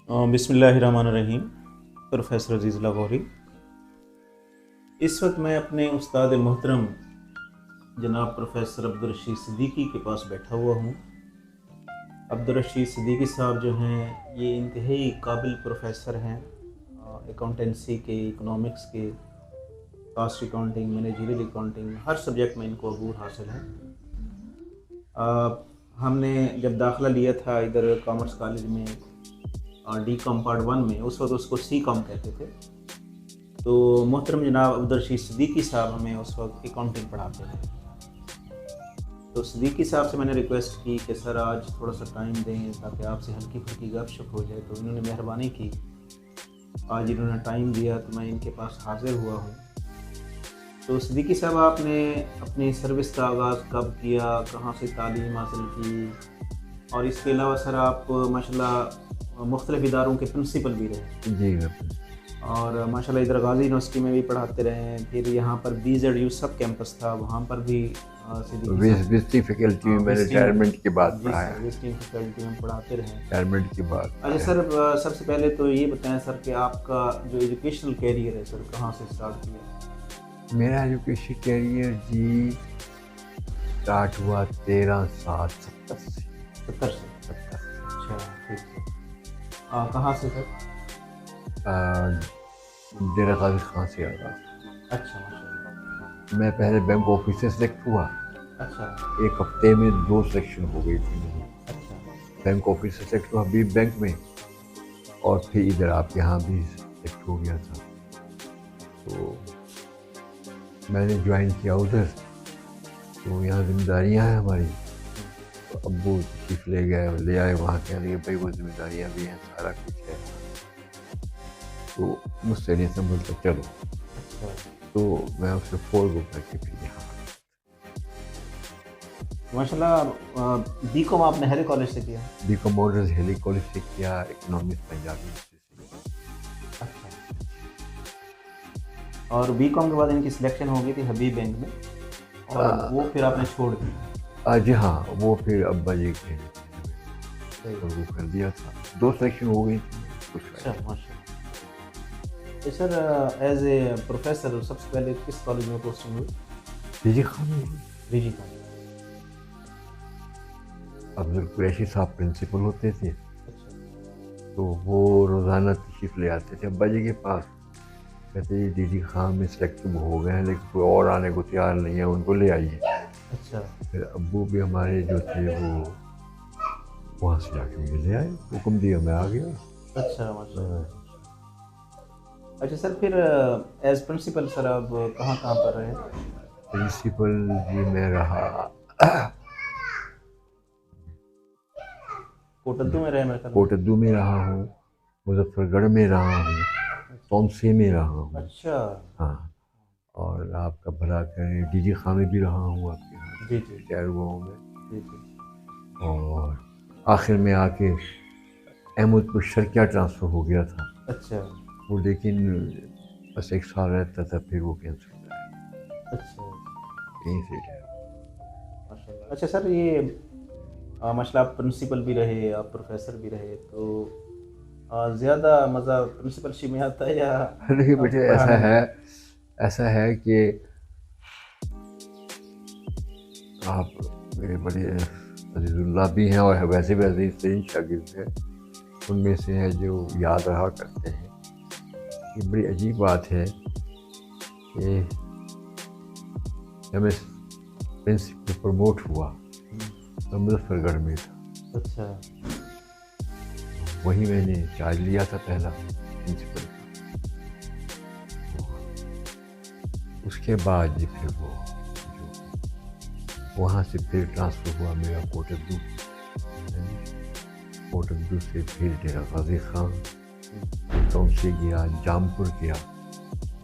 بسم اللہ الرحمن الرحیم. پروفیسر عزیز لاہوری. اس وقت میں اپنے استاد محترم جناب پروفیسر عبدالرشید صدیقی کے پاس بیٹھا ہوا ہوں. عبدالرشید صدیقی صاحب جو ہیں یہ انتہائی قابل پروفیسر ہیں اکاؤنٹنسی کے، اکنامکس کے، کاسٹ اکاؤنٹنگ، مینیجریل اکاؤنٹنگ، ہر سبجیکٹ میں ان کو عبور حاصل ہے. ہم نے جب داخلہ لیا تھا ادھر کامرس کالج میں ڈی کام پارٹ 1 میں، اس وقت اس کو سی کام کہتے تھے. تو محترم جناب عبدالرشید صدیقی صاحب ہمیں اس وقت اکاؤنٹنگ پڑھاتے تھے. تو صدیقی صاحب سے میں نے ریکویسٹ کی کہ سر آج تھوڑا سا ٹائم دیں تاکہ آپ سے ہلکی پھلکی گپ شپ ہو جائے. تو انہوں نے مہربانی کی، آج انہوں نے ٹائم دیا تو میں ان کے پاس حاضر ہوا ہوں. تو صدیقی صاحب آپ نے اپنی سروس کا آغاز کب کیا، کہاں سے تعلیم حاصل کی، اور اس کے علاوہ سر آپ ماشاءاللہ مختلف اداروں کے پرنسپل بھی رہے. جی اور ماشاءاللہ ادھر غازی یونیورسٹی میں بھی پڑھاتے رہے ہیں. پھر یہاں پر BZU سب کیمپس تھا، وہاں پر بھی وزٹنگ فیکلٹی میں نے ریٹائرمنٹ کے بعد پڑھایا. وزٹنگ فیکلٹی میں پڑھاتے رہے. ریٹائرمنٹ کے بعد. اچھا سر، سب سے پہلے تو یہ بتائیں سر کہ آپ کا جو ایجوکیشنل کیریئر ہے سر کہاں سے اسٹارٹ کیا؟ میرا ایجوکیشن کیریئر جی اسٹارٹ ہوا 13/7/70 سے. 70 سے. اچھا ٹھیک ہے. کہاں سے سر؟ ڈیرہ غازی خان سے آگا. اچھا ماشاء اللہ. میں پہلے بینک آفس سے سلیکٹ ہوا. اچھا ایک ہفتے میں 2 سلیکشن ہو گئی تھی میری. اچھا بینک آفس سے سلیکٹ ہوا حبیب بینک میں، اور پھر ادھر آپ کے یہاں بھی سلیکٹ ہو گیا تھا. تو میں نے جوائن کیا ادھر. تو یہاں ذمہ داریاں ہیں ہماری. تو ابو تشریف لے آئے وہاں، کہنے لگے بھائی وہ ذمہ داریاں بھی ہیں، سارا کچھ ہے. تو مجھ سے نہیں سنبھلتا، چلو. تو میں اس سے فور گو کر کے پھر یہاں. ماشاء اللہ. بی کام آپ نے ہیلی کالج سے کیا؟ بی کام ماڈرز ہیلی کالج سے کیا، اکنامکس پنجاب یونیورسٹی سے. اچھا. اور بی کام کے بعد ان کی سلیکشن ہو گئی تھی حبیب بینک میں، اور وہ پھر آپ نے چھوڑ دی؟ جی ہاں، وہ پھر ابا جی کے وہ کر دیا تھا. 2 سلیکشن ہو گئی تھی. اچھا ماشاء اللہ. تو سر ایز اے پروفیسر سب سے پہلے کس کالج میں پوسٹنگ ہوئی؟ جی خان جی کالج. افضل قریشی صاحب پرنسپل ہوتے تھے. اچھا. تو وہ روزانہ تشریف لے آتے تھے ابا جی کے پاس. کہتے جی خان میں سلیکٹ ہو گئے ہیں لیکن کوئی اور آنے کو تیار نہیں ہے، ان کو لے آئیے. اچھا. پھر ابو بھی ہمارے جو تھے وہ وہاں سے جا کے مجھے لے آئے، حکم دیا، میں آ گیا. اچھا ماشاء اللہ. اچھا سر، پھر ایز پرنسپل سر آپ کہاں پر رہے؟ پرنسپل جی میں رہا کوٹدو میں رہے میرے خیال میں. کوٹدو میں رہا ہوں، مظفر گڑھ میں رہا ہوں، تومسی میں رہا ہوں. اچھا. ہاں. اور آپ کا بھلا کریں DG خان میں بھی رہا ہوں آپ کے یہاں. جی ریٹائر ہوا ہوں میں. جی. اور آخر میں آ کے احمد پور شرکیہ ٹرانسفر ہو گیا تھا. اچھا. وہ لیکن بس 1 سال رہتا تھا، پھر وہ کینسل ہو گیا. اچھا یہیں سے ریٹائر. ماشاء اللہ. اچھا سر، یہ ماشاء اللہ آپ پرنسپل بھی رہے، آپ پروفیسر بھی رہے، تو زیادہ مزہ پرنسپل شپ میں آتا ہے یا؟ دیکھیے بیٹے، ایسا ہے کہ آپ میرے بڑے عزیز اللہ بھی ہیں، اور ویسے بھی عزیز ترین شاگرد ہیں. ان میں سے ہیں جو یاد رہا کرتے ہیں. یہ بڑی عجیب بات ہے کہ جب میں پرنسپل پروموٹ ہوا تو مظفر گڑھ میں تھا. اچھا. وہیں میں نے چارج لیا تھا پہلا پرنسپل. اس کے بعد پھر وہ وہاں سے پھر ٹرانسفر ہوا میرا کوٹدو. کوٹدو سے پھر ڈیرہ غازی خان، تومسی گیا، جامپور گیا،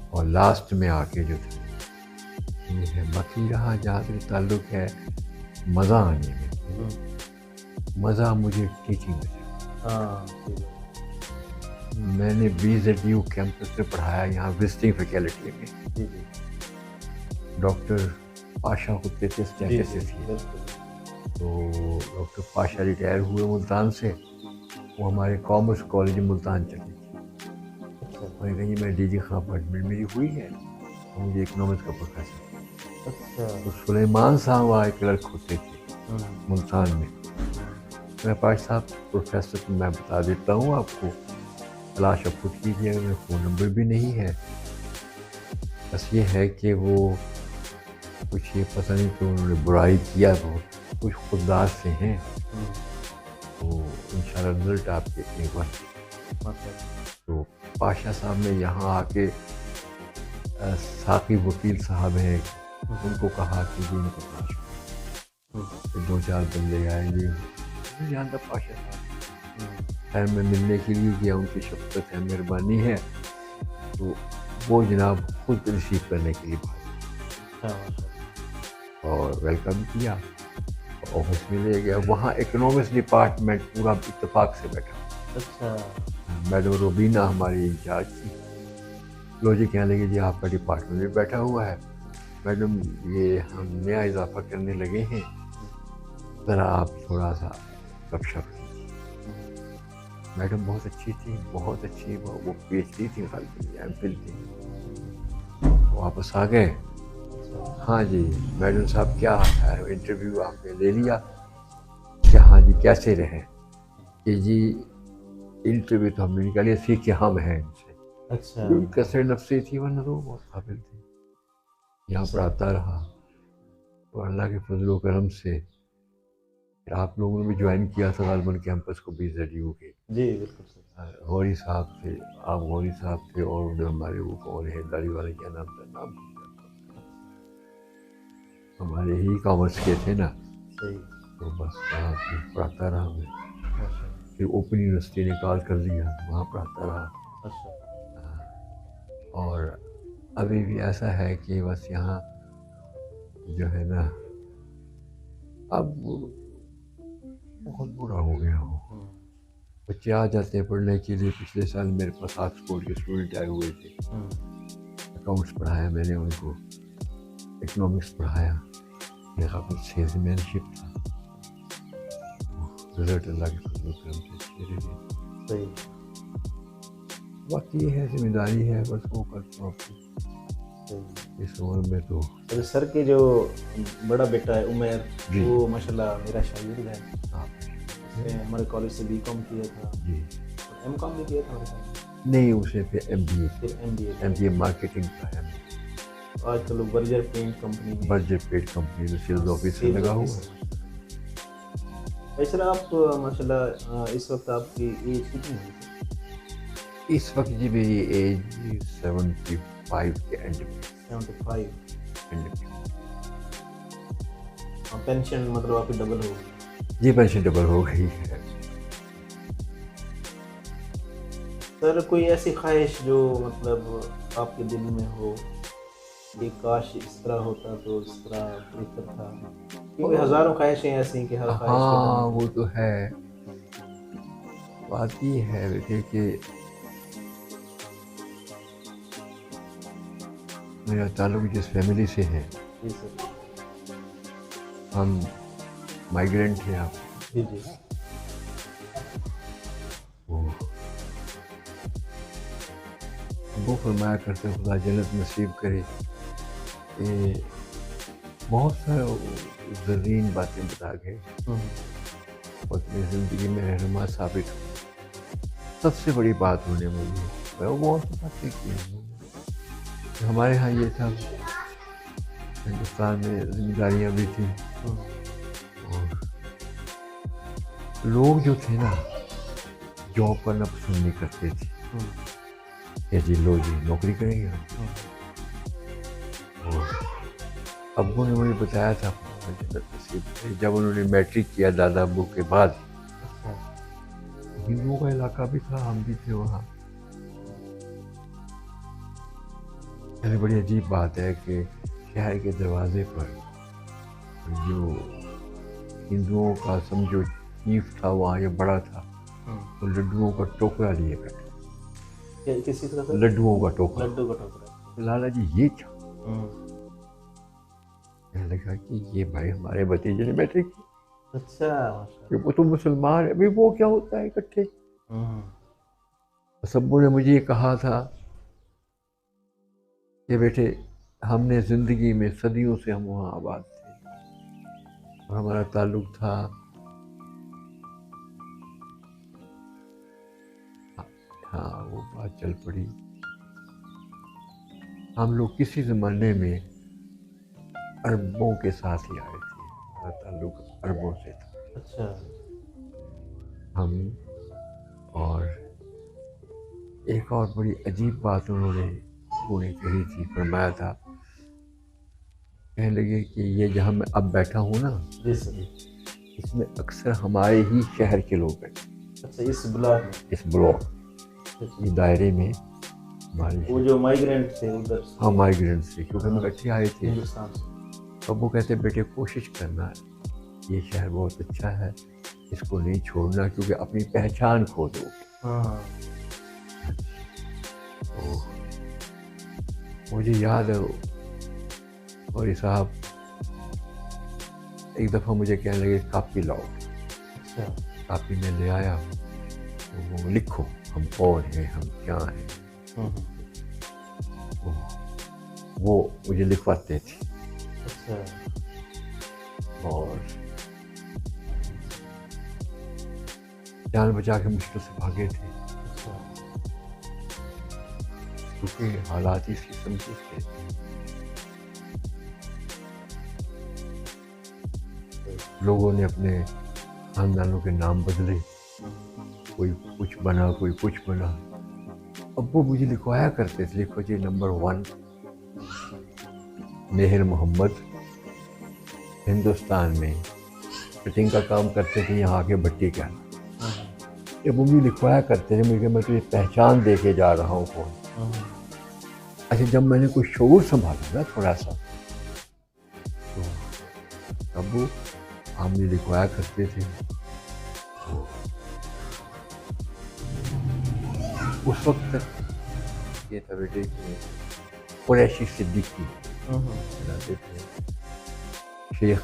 اور لاسٹ میں آ کے جو تھا یہ ہے باقی رہا جہاں سے تعلق ہے مزہ آنے میں. مزہ مجھے ٹیچنگ میں. میں نے BZU کیمپس میں پڑھایا، یہاں وزٹنگ فیکلٹی میں. ڈاکٹر پاشا ہوتے تھے اسٹیٹسٹس کے. تو ڈاکٹر پاشا ریٹائر ہوئے ملتان سے، وہ ہمارے کامرس کالج ملتان چلی تھی. اچھا میں نے کہا جی میں ڈی جی خان اپائنٹمنٹ میری ہوئی ہے اور مجھے اکنامکس کا پروفیسر. اچھا. تو سلیمان صاحب وہاں ایک کلرک ہوتے تھے ملتان میں. میں پاش صاحب پروفیسر کو میں بتا دیتا ہوں آپ کو, تلاش اب خود کیجیے, میرا فون نمبر بھی نہیں ہے. بس یہ ہے کہ وہ کچھ یہ پتہ نہیں کہ انہوں نے برائی کیا, بہت کچھ خوددار سے ہیں. تو انشاءاللہ رزلٹ آپ کے ایک بار. تو پاشا صاحب نے یہاں آ کے ساقی وکیل صاحب ہیں ان کو کہا کہ جی ان کو تلاش کرو. 2-4 بندے آئیں گے, نہیں جانتا پاشا صاحب. خیر میں ملنے کے لیے گیا, ان کی شفقت ہے, مہربانی ہے, تو وہ جناب خود ریسیو کرنے کے لیے اور ویلکم کیا, آفس میں لے گیا. وہاں اکنامکس ڈپارٹمنٹ پورا اتفاق سے بیٹھا. اچھا. میڈم روبینہ ہماری انچارج تھی. لو جی کہنے لگے جی آپ کا ڈپارٹمنٹ بھی بیٹھا ہوا ہے, میڈم یہ ہم نیا اضافہ کرنے لگے ہیں, ذرا آپ تھوڑا سا گپ شپ کیجیے. میڈم بہت اچھی تھی, بہت اچھی, وہ پی ایچ ڈی تھی, ایم فل تھی. واپس آ گئے. ہاں جی میڈم صاحب کیا ہے, انٹرویو آپ نے لے لیا کہ ہاں جی کیسے رہے, کہ جی انٹرویو تو ہم نے نکالی سیکھ کے ہم ہیں ان سے. اچھا. کثر نفسی تھی, ورنہ تو بہت قابل تھی. یہاں پر آتا رہا اور اللہ کے فضل و کرم سے آپ لوگوں نے بھی جوائن کیا تھا غالباً کیمپس کو BZU کے. جی بالکل سر. غوری صاحب تھے, آپ غوری صاحب تھے, اور جو ہمارے وہ کون ہے داڑھی والے, کیا نام تھا, نام ہمارے ہی کامرس کے تھے نا. صحیح. تو بس وہاں پہ پڑھاتا رہا میں. پھر اوپن یونیورسٹی نے کال کر دیا, وہاں پڑھاتا رہا. اور ابھی بھی ایسا ہے کہ بس یہاں جو ہے نا اب بہت برا ہو گیا ہو. بچے آ جاتے ہیں پڑھنے کے لیے. پچھلے سال میرے پاس آکسفورڈ کے اسٹوڈنٹ آئے ہوئے تھے, اکاؤنٹس پڑھایا میں نے ان کو, اکنامکس پڑھایا, میرا کچھ سیلز مین شپ تھا. رزلٹ اللہ کے فضل و کرم سے اچھے رہے. صحیح. وقت یہ ہے, ذمہ داری ہے, بس وہ کرتا ہوں اس عمر میں. تو سر کے جو بڑا بیٹا ہے عمیر, جی, وہ ماشاءاللہ میرا شاگرد ہے. اس نے ہمارے کالج سے BCom کیا تھا. جی. M.Com بھی کیا تھا. نہیں, اسے پھر پھر MBA مارکیٹنگ کا ہے. آج کل وہ برجر پینٹ کمپنی میں, برجر پیٹ کمپنی میں سیلز آفیسر لگا ہوا ہے. سر آپ ماشاءاللہ اس وقت آپ کی ایج کتنی ہے؟ اس وقت جی میری ایج 75 کے اینڈ میں. 75. اینڈ میں. پینشن مطلب آپ کی ڈبل ہو گئی؟ جی پینشن ڈبل ہو گئی ہے. سر کوئی ایسی خواہش جو مطلب آپ کے دل میں ہو کہ کاش اس طرح ہوتا تو اس طرح بہتر تھا, کیونکہ ہزاروں خواہشیں ایسی ہیں کہ ہر خواہش کو ہاں وہ تو ہے. بات یہ ہے بیٹے کہ میرا تعلق جس فیملی سے ہے, جی سر. ہم مائیگرینٹ ہیں. آپ جی جی. وہ فرمایا کرتے خدا جنت نصیب کرے کہ بہت سارے زرین باتیں بتا گئے اور اپنی زندگی میں رہنما ثابت ہو. سب سے بڑی بات ہونے مجھے وہ بہت سی باتیں کی. ہمارے ہاں یہ تھا, ہندوستان میں ذمہ داریاں بھی تھیں, اور لوگ جو تھے نا جاب کرنا پسند نہیں کرتے تھے کہ جی لو جی نوکری کریں گے. اور ابو نے مجھے بتایا تھا جب انہوں نے میٹرک کیا دادا ابو کے بعد, ہندوؤں کا علاقہ بھی تھا, ہم بھی تھے وہاں. بڑی عجیب بات ہے کہ شہر کے دروازے پر جو ہندوؤں کا سمجھو چیف تھا وہاں, یہ بڑا تھا, تو لڈوؤں کا ٹوکرا لیے بیٹھا. کسی طرح لڈوؤں کا ٹوکرا. لڈو کا ٹوکرا. لالا جی یہ کیا؟ کہنے لگا کہ یہ بھائی ہمارے بھتیجے نے میٹرک کی. اچھا. کہ وہ تو مسلمان ہے. ابھی وہ کیا ہوتا ہے اکٹھے بس ابو نے مجھے یہ کہا تھا کہ بیٹے ہم نے زندگی میں صدیوں سے ہم وہاں آباد تھے اور ہمارا تعلق تھا ہاں وہ بات چل پڑی. ہم لوگ کسی زمانے میں عربوں کے ساتھ ہی آئے تھے, ہمارا تعلق عربوں سے تھا. اچھا. ہم اور ایک اور بڑی عجیب بات انہوں نے کہی تھی, فرمایا تھا, کہنے لگے کہ یہ جہاں میں اب بیٹھا ہوں نا, اس میں اکثر ہمارے ہی شہر کے لوگ بیٹھے. اچھا, اس بلاک میں, اس بلاک اس دائرے میں ہمارے وہ جو مائیگرینٹ تھے ادھر سے, ہاں مائیگرینٹ سے, کیونکہ ہم اکٹھے آئے تھے ہندوستان سے. اب وہ کہتے بیٹے کوشش کرنا, یہ شہر بہت اچھا ہے, اس کو نہیں چھوڑنا کیونکہ اپنی پہچان کھو دو. ہاں. مجھے یاد ہے اور صاحب ایک دفعہ مجھے کہنے لگے کاپی لاؤ. اچھا. کاپی میں لے آیا, وہ لکھو ہم کون ہیں, ہم کیا ہیں. وہ مجھے لکھواتے تھے. اچھا. اور جان بچا کے مشکل سے بھاگے تھے کیونکہ حالات اس قسم کے تھے. لوگوں نے اپنے خاندانوں کے نام بدلے, کوئی کچھ بنا کوئی کچھ بنا. ابو مجھے لکھوایا کرتے تھے, لکھو جی نمبر 1 مہر محمد, ہندوستان میں فٹنگ کا کام کرتے تھے, یہاں آ کے بھٹی کا. جب وہ مجھے لکھوایا کرتے تھے مجھے, میں تجھے پہچان دے کے جا رہا ہوں کون. اچھا جب میں نے کوئی شعور سنبھالا نا تھوڑا سا, تو ابو ہم مجھے لکھوایا کرتے تھے. اس وقت تک یہ تھا بیٹے کہ قریشی صدیقی بناتے تھے. شیخ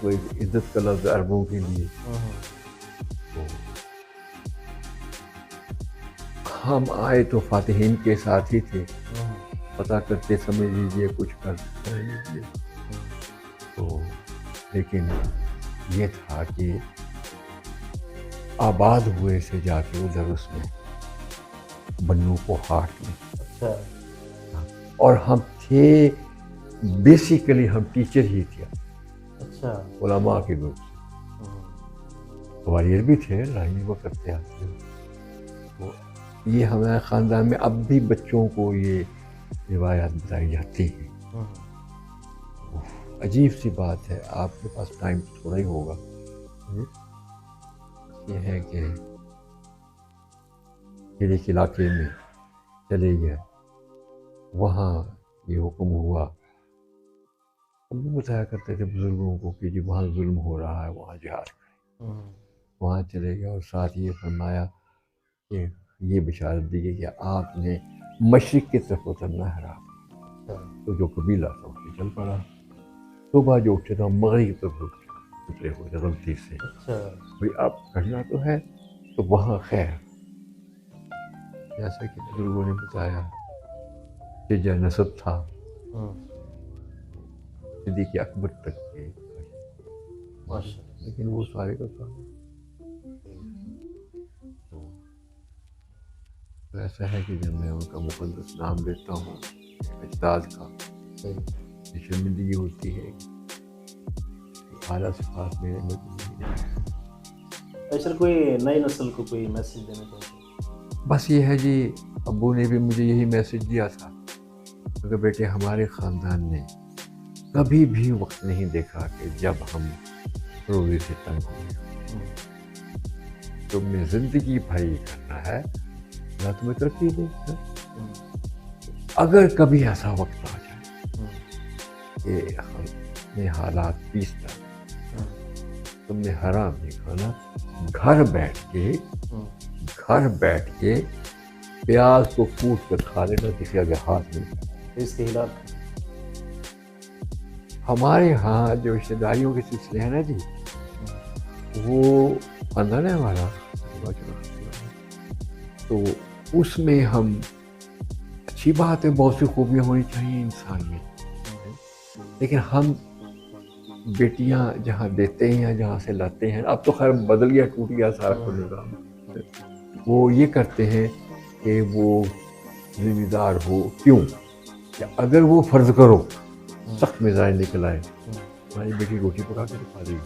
کو عزت کا لفظ عربوں کے لیے. ہم آئے تو فاتحین کے ساتھ ہی تھے, پتہ کرتے سمجھ لیجیے کچھ کر لیجیے. تو لیکن یہ تھا کہ آباد ہوئے سے جا کے ادھر اس میں بنو کو ہاٹ میں. اچھا. اور ہم تھے بیسیکلی ہم ٹیچر ہی تھے. اچھا. علماء کے گروپ سے واریر بھی تھے, لائن وہ کرتے آتے. تو یہ ہمارے خاندان میں اب بھی بچوں کو یہ روایات بتائی جاتی ہیں. عجیب سی بات ہے, آپ کے پاس ٹائم تھوڑا ہی ہوگا. یہ ہے کہ پھر ایک علاقے میں چلے گئے, وہاں یہ حکم ہوا. اب بھی بتایا کرتے تھے بزرگوں کو کہ جی وہاں ظلم ہو رہا ہے, وہاں جہاد کریں. وہاں چلے گئے اور ساتھ یہ فرمایا کہ یہ بشارت دی گئی کہ آپ نے مشرق کی طرف اترنا ہے رات. تو جو قبیلہ تھا اس سے چل پڑا. صبح جو اٹھے تھا مغرب کی طرف اترے ہوئے غلطی سے. بھائی اب کرنا تو ہے تو وہاں خیر, جیسا کہ بزرگوں نے بتایا کہ جو نسب تھا صدیق اکبر تک کے, لیکن وہ سارے کا سارا تو ایسا ہے کہ جب میں ان کا مقدس نام لیتا ہوں اجداد کا, شرمندگی ہوتی ہے. اعلیٰ صفات میرے میں سر کوئی نئی نسل کو کوئی میسج دینا چاہتے؟ بس یہ ہے جی, ابو نے بھی مجھے یہی میسج دیا تھا کہ بیٹے ہمارے خاندان نے کبھی بھی وقت نہیں دیکھا کہ جب ہم روزی سے تنگ ہوئے. تم نے زندگی بھائی کرنا ہے, نہ تمہیں ترقی دے. اگر کبھی ایسا وقت آ جائے کہ ہمیں حالات پیستا, تم نے حرام نہیں کھانا, گھر بیٹھ کے پیاز کو کوٹ کر کھا لینا, کسی کے ہاتھ نہیں. اس کے خلاف ہمارے ہاں جو رشتہ داریوں کے سلسلے ہیں نا جی, وہ خاندان ہے ہمارا, تو اس میں ہم اچھی بات ہے، بہت سی خوبیاں ہونی چاہیے انسان میں، لیکن ہم بیٹیاں جہاں دیتے ہیں یا جہاں سے لاتے ہیں، اب تو خیر بدل گیا، ٹوٹ گیا سارا کچھ نظام، وہ یہ کرتے ہیں کہ وہ ذمہ دار ہو. کیوں کہ اگر وہ فرض کرو سخت مزاج نکل آئے، ہماری بیٹی روٹی پکا کے دکھا دے گی،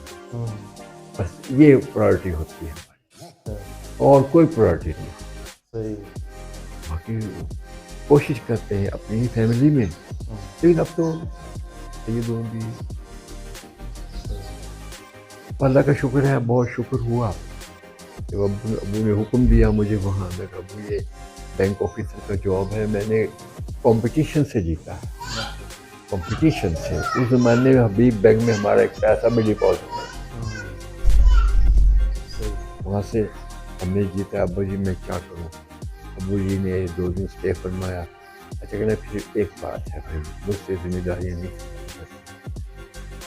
بس یہ پرائرٹی ہوتی ہے ہماری، اور کوئی پرائرٹی نہیں. باقی کوشش کرتے ہیں اپنی فیملی میں، لیکن اب تو یہ دوں بھی اللہ کا شکر ہے، بہت شکر ہوا. جب ابو نے حکم دیا مجھے وہاں، میں کہا ابو یہ بینک آفیسر کا جاب ہے، میں نے کمپٹیشن سے جیتا ہے، کمپٹیشن سے. اس زمانے میں حبیب بینک میں ہمارا ایک پیسہ بھی ڈپازٹ ہے، وہاں سے ہم نے جیتا. ابو جی میں کیا کروں؟ ابو جی نے 2 دن اسٹے فرمایا. اچھا کہنا پھر ایک بات ہے بھائی، مجھ سے ذمہ داریاں نہیں،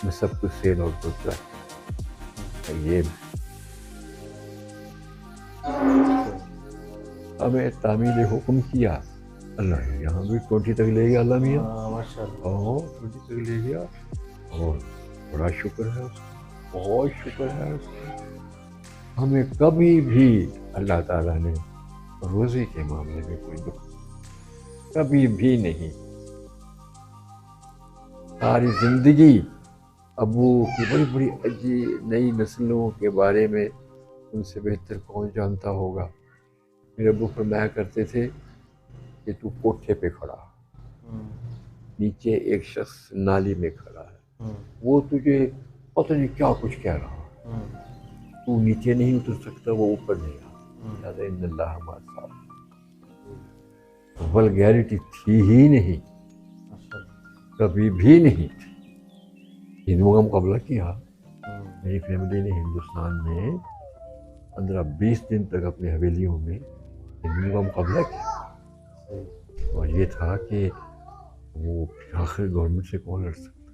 میں سب کچھ سیل اور دوسرا یہ ہمیں تعمیل حکم کیا. اللہ یہاں بھی 20 تک لے گیا، اللہ میاں 20 تک لے گیا، اور بڑا شکر ہے اس کا، بہت شکر ہے اس کا. ہمیں کبھی بھی اللہ تعالیٰ نے روزی کے معاملے میں کوئی دکھ کبھی بھی نہیں. ساری زندگی ابو کی بڑی بڑی عجیب نئی نسلوں کے بارے میں ان سے بہتر کون جانتا ہوگا. میرے ابو فرمایا کرتے تھے کہ تو کوٹھے پہ کھڑا، نیچے ایک شخص نالی میں کھڑا ہے، وہ تجھے پتہ نہیں کیا کچھ کہہ رہا ہے، تو نیچے نہیں اتر سکتا، وہ اوپر نہیں آ سکتا. ان اللہ مع الصابرین. ولگیرٹی تھی ہی نہیں، کبھی بھی نہیں تھی. ہندوؤں کا مقابلہ کیا. میری فیملی نے ہندوستان میں 15-20 دن تک اپنی حویلیوں میں ہندوؤں کا مقابلہ کیا، اور یہ تھا کہ وہ آخر گورنمنٹ سے کون لڑ سکتا.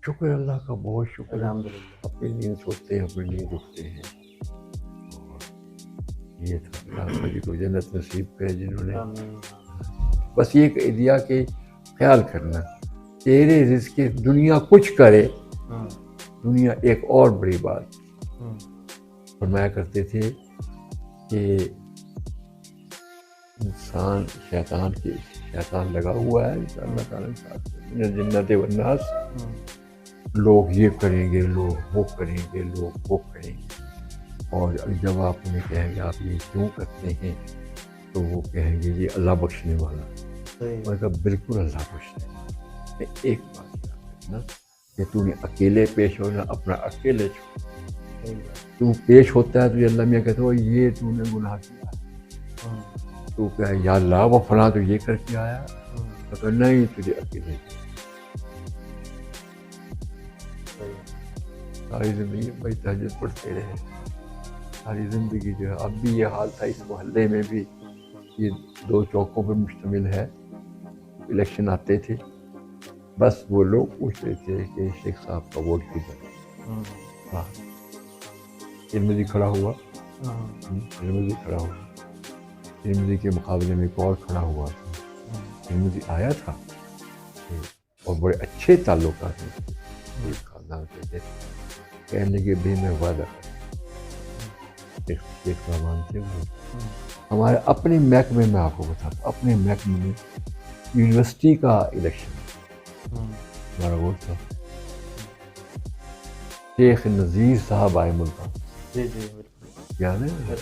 شکر اللہ کا، بہت شکر ہے. اپنی نیند سوتے ہیں، اپنی نیند اٹھتے ہیں. یہ تھا اللہ جی کو جنت نصیب کرے جنہوں نے. بس یہ کہہ دیا کہ خیال کرنا تیرے رزق کے دنیا کچھ کرے، دنیا ایک اور بڑی بات فرمایا کرتے تھے کہ انسان شیطان لگا ہوا ہے اللہ تعالیٰ کے ساتھ، جنت والناس. لوگ یہ کریں گے، لوگ وہ کریں گے، لوگ وہ کریں گے، اور جب آپ انہیں کہیں گے آپ یہ کیوں کرتے ہیں تو وہ کہیں گے یہ اللہ بخشنے والا. میں کہا بالکل اللہ بخشنے والا. ایک بات یاد رکھنا کہ تو نے اکیلے پیش ہونا، اپنا اکیلے چھوڑ. تو پیش ہوتا ہے تو اللہ میاں کہتے ہو یہ تو نے گناہ کیا ہے، تو کہ یا اللہ وہ فلاں تو یہ کر کے آیا، تو نہیں تجھے اکیلے. ساری زندگی بھائی تہجد پڑھتے رہے، ساری زندگی جو ہے. اب بھی یہ حال تھا اس محلے میں بھی، یہ 2 چوکوں پر مشتمل ہے. الیکشن آتے تھے، بس وہ لوگ پوچھتے تھے کہ شیخ صاحب کا ووٹ کدھر. ہاں ترمذی کھڑا ہوا، ترمذی کھڑا ہوا، ترمذی کے مقابلے میں ایک اور کھڑا ہوا تھا. ترمذی آیا تھا اور بڑے اچھے تعلقات ہیں ایک خاندان کے تھے. کہنے لگے بھی میں وعدہ کرتا ایک سامان تھے وہ ہمارے اپنے محکمے میں. آپ کو بتاتا اپنے محکمے میں یونیورسٹی کا الیکشن ہمارا ووٹ تھا. شیخ نذیر صاحب آئے ملتان، یاد ہے؟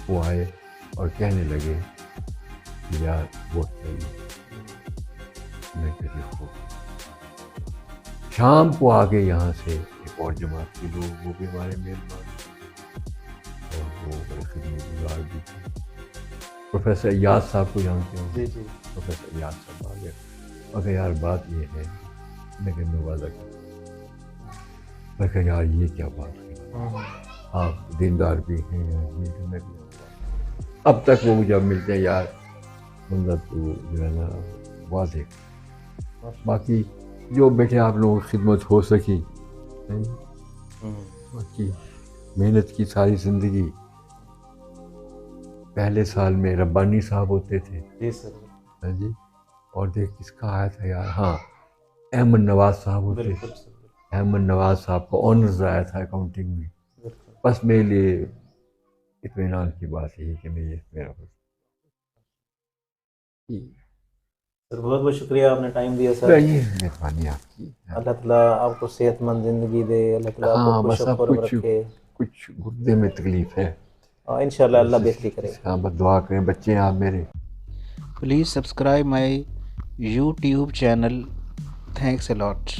وہ آئے اور کہنے لگے یار ووٹ چاہیے. میں کہتی ہوں شام کو آگے یہاں سے ایک اور جماعت کے لوگ، وہ بھی ہمارے میزبان اور وہ بڑے خدمت گزار بھی تھے. پروفیسر ایاز صاحب کو جانتے ہیں؟ پروفیسر ایاز صاحب آ گئے اور کہ یار بات یہ ہے. میں کہ میں وعدہ کرتا، میں کہ یار یہ کیا بات ہے، آپ دیندار بھی ہیں یہ میں بھی. اب تک وہ جب ملتے ہیں یار بندہ تو جو ہے نا واضح. باقی جو بیٹھے آپ لوگوں کی خدمت ہو سکی، باقی محنت کی ساری زندگی پہلے سال میں ربانی صاحب ہوتے تھے. جی سر. ہاں جی. اور دیکھ کس کا آیا تھا یار, ہاں احمد نواز صاحب ہوتے تھے. بالکل سر. احمد نواز صاحب کو آنرز آیا تھا اکاؤنٹنگ میں. بالکل. بس میرے لیے اطمینان کی بات یہی کہ میں یہ میرا سر بہت بہت شکریہ, آپ نے ٹائم دیا سر. مہربانی آپ کی. اللہ تعالیٰ آپ کو صحت مند زندگی دے, اللہ تعالیٰ آپ ہاں کو خوش بس و اب خرم رکھے. کچھ گردے میں تکلیف ہے. انشاءاللہ اللہ بہتری کرے. ہاں بس دعا کریں بچے ہیں آپ میرے. Please subscribe my YouTube channel. Thanks a lot.